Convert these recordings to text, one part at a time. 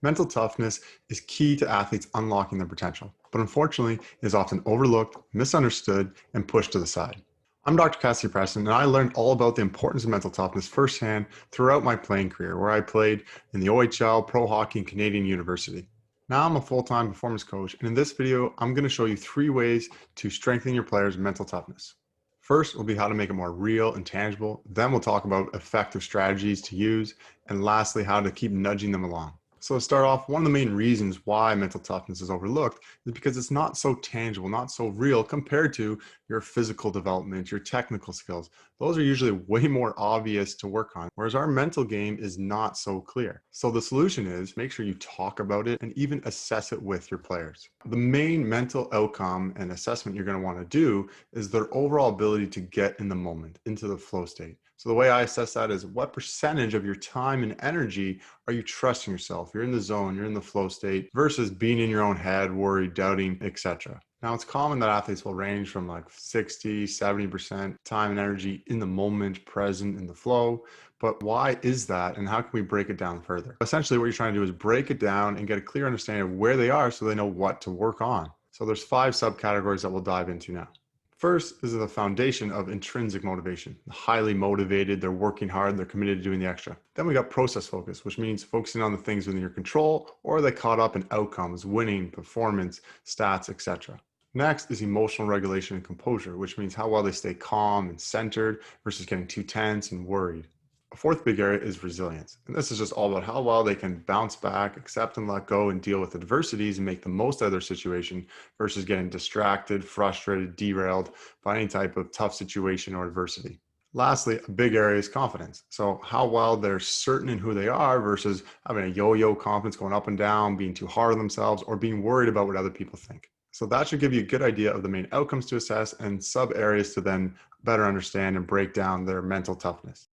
Mental toughness is key to athletes unlocking their potential, but unfortunately it is often overlooked, misunderstood, and pushed to the side. I'm Dr. Cassie Preston, and I learned all about the importance of mental toughness firsthand throughout my playing career, where I played in the OHL, pro hockey, and Canadian University. Now I'm a full-time performance coach, and in this video, I'm going to show you 3 ways to strengthen your players' mental toughness. First will be how to make it more real and tangible. Then we'll talk about effective strategies to use, and lastly, how to keep nudging them along. So to start off, one of the main reasons why mental toughness is overlooked is because it's not so tangible, not so real compared to your physical development, your technical skills. Those are usually way more obvious to work on, whereas our mental game is not so clear. So the solution is make sure you talk about it and even assess it with your players. The main mental outcome and assessment you're going to want to do is their overall ability to get in the moment, into the flow state. So the way I assess that is what percentage of your time and energy are you trusting yourself? You're in the zone, you're in the flow state versus being in your own head, worried, doubting, etc. Now, it's common that athletes will range from like 60, 70% time and energy in the moment, present in the flow. But why is that? And how can we break it down further? Essentially, what you're trying to do is break it down and get a clear understanding of where they are so they know what to work on. So there's 5 subcategories that we'll dive into now. First is the foundation of intrinsic motivation. Highly motivated, they're working hard, they're committed to doing the extra. Then we got process focus, which means focusing on the things within your control, or are they caught up in outcomes, winning, performance, stats, etc. Next is emotional regulation and composure, which means how well they stay calm and centered versus getting too tense and worried. A fourth big area is resilience. And this is just all about how well they can bounce back, accept and let go, and deal with adversities and make the most of their situation versus getting distracted, frustrated, derailed by any type of tough situation or adversity. Lastly, a big area is confidence. So how well they're certain in who they are versus having a yo-yo confidence going up and down, being too hard on themselves, or being worried about what other people think. So that should give you a good idea of the main outcomes to assess and sub areas to then better understand and break down their mental toughness.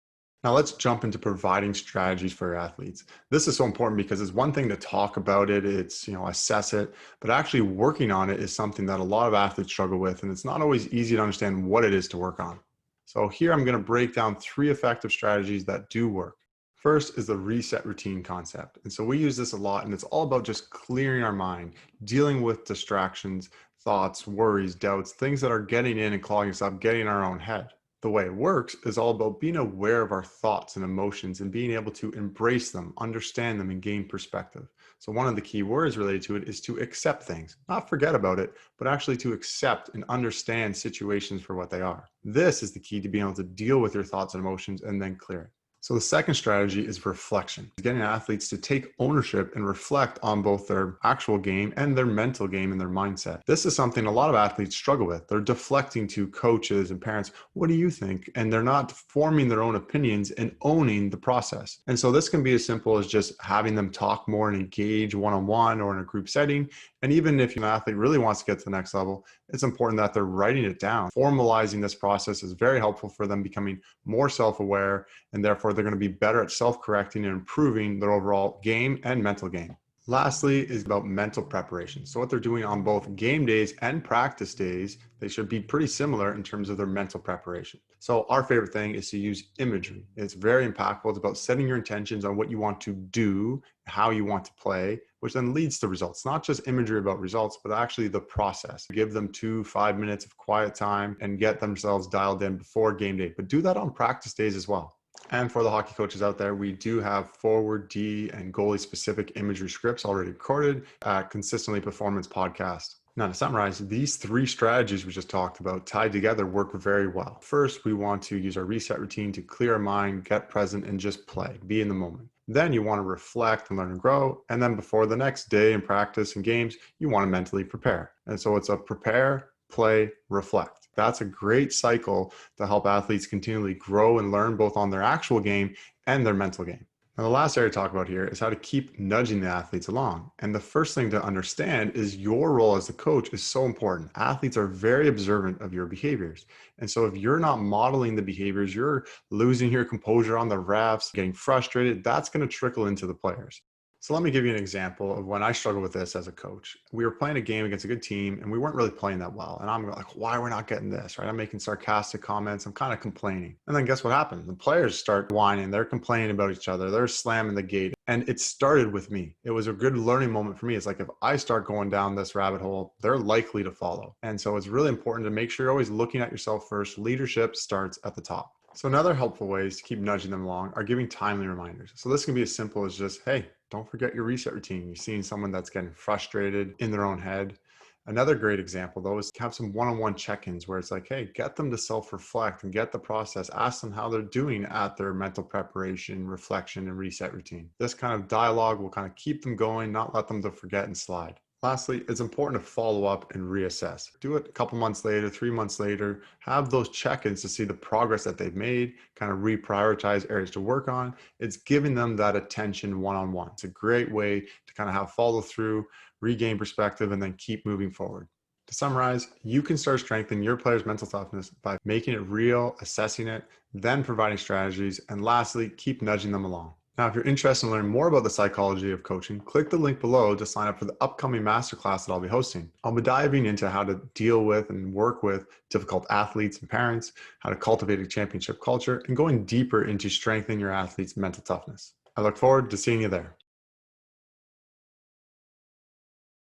Now let's jump into providing strategies for your athletes. This is so important because it's one thing to talk about it, it's, assess it, but actually working on it is something that a lot of athletes struggle with, and it's not always easy to understand what it is to work on. So here I'm going to break down 3 effective strategies that do work. First is the reset routine concept. And so we use this a lot, and it's all about just clearing our mind, dealing with distractions, thoughts, worries, doubts, things that are getting in and clogging us up, getting in our own head. The way it works is all about being aware of our thoughts and emotions and being able to embrace them, understand them, and gain perspective. So one of the key words related to it is to accept things, not forget about it, but actually to accept and understand situations for what they are. This is the key to being able to deal with your thoughts and emotions and then clear it. So the second strategy is reflection, getting athletes to take ownership and reflect on both their actual game and their mental game and their mindset. This is something a lot of athletes struggle with. They're deflecting to coaches and parents, what do you think? And they're not forming their own opinions and owning the process. And so this can be as simple as just having them talk more and engage one-on-one or in a group setting. And even if an athlete really wants to get to the next level, it's important that they're writing it down. Formalizing this process is very helpful for them becoming more self-aware, and therefore they're going to be better at self-correcting and improving their overall game and mental game. Lastly is about mental preparation. So what they're doing on both game days and practice days, they should be pretty similar in terms of their mental preparation. So our favorite thing is to use imagery. It's very impactful. It's about setting your intentions on what you want to do, how you want to play, which then leads to results. Not just imagery about results, but actually the process. Give them 2-5 minutes of quiet time and get themselves dialed in before game day. But do that on practice days as well. And for the hockey coaches out there, we do have forward, D, and goalie specific imagery scripts already recorded at Consistently Performance Podcast. Now to summarize, these 3 strategies we just talked about tied together work very well. First, we want to use our reset routine to clear our mind, get present, and just play, be in the moment. Then you want to reflect and learn and grow. And then before the next day in practice and games, you want to mentally prepare. And so it's a prepare, play, reflect. That's a great cycle to help athletes continually grow and learn both on their actual game and their mental game. Now, the last area to talk about here is how to keep nudging the athletes along. And the first thing to understand is your role as the coach is so important. Athletes are very observant of your behaviors. And so if you're not modeling the behaviors, you're losing your composure on the refs, getting frustrated, that's going to trickle into the players. So let me give you an example of when I struggled with this as a coach. We were playing a game against a good team and we weren't really playing that well. And I'm like, why are we not getting this? Right? I'm making sarcastic comments. I'm kind of complaining. And then guess what happened? The players start whining. They're complaining about each other. They're slamming the gate. And it started with me. It was a good learning moment for me. It's like, if I start going down this rabbit hole, they're likely to follow. And so it's really important to make sure you're always looking at yourself first. Leadership starts at the top. So another helpful ways to keep nudging them along are giving timely reminders. So this can be as simple as just, hey, don't forget your reset routine. You're seeing someone that's getting frustrated in their own head. Another great example, though, is to have some one-on-one check-ins where it's like, hey, get them to self-reflect and get the process. Ask them how they're doing at their mental preparation, reflection, and reset routine. This kind of dialogue will kind of keep them going, not let them to forget and slide. Lastly, it's important to follow up and reassess. Do it a couple months later, 3 months later, have those check-ins to see the progress that they've made, kind of reprioritize areas to work on. It's giving them that attention one-on-one. It's a great way to kind of have follow through, regain perspective, and then keep moving forward. To summarize, you can start strengthening your players' mental toughness by making it real, assessing it, then providing strategies, and lastly, keep nudging them along. Now, if you're interested in learning more about the psychology of coaching, click the link below to sign up for the upcoming masterclass that I'll be hosting. I'll be diving into how to deal with and work with difficult athletes and parents, how to cultivate a championship culture, and going deeper into strengthening your athletes' mental toughness. I look forward to seeing you there.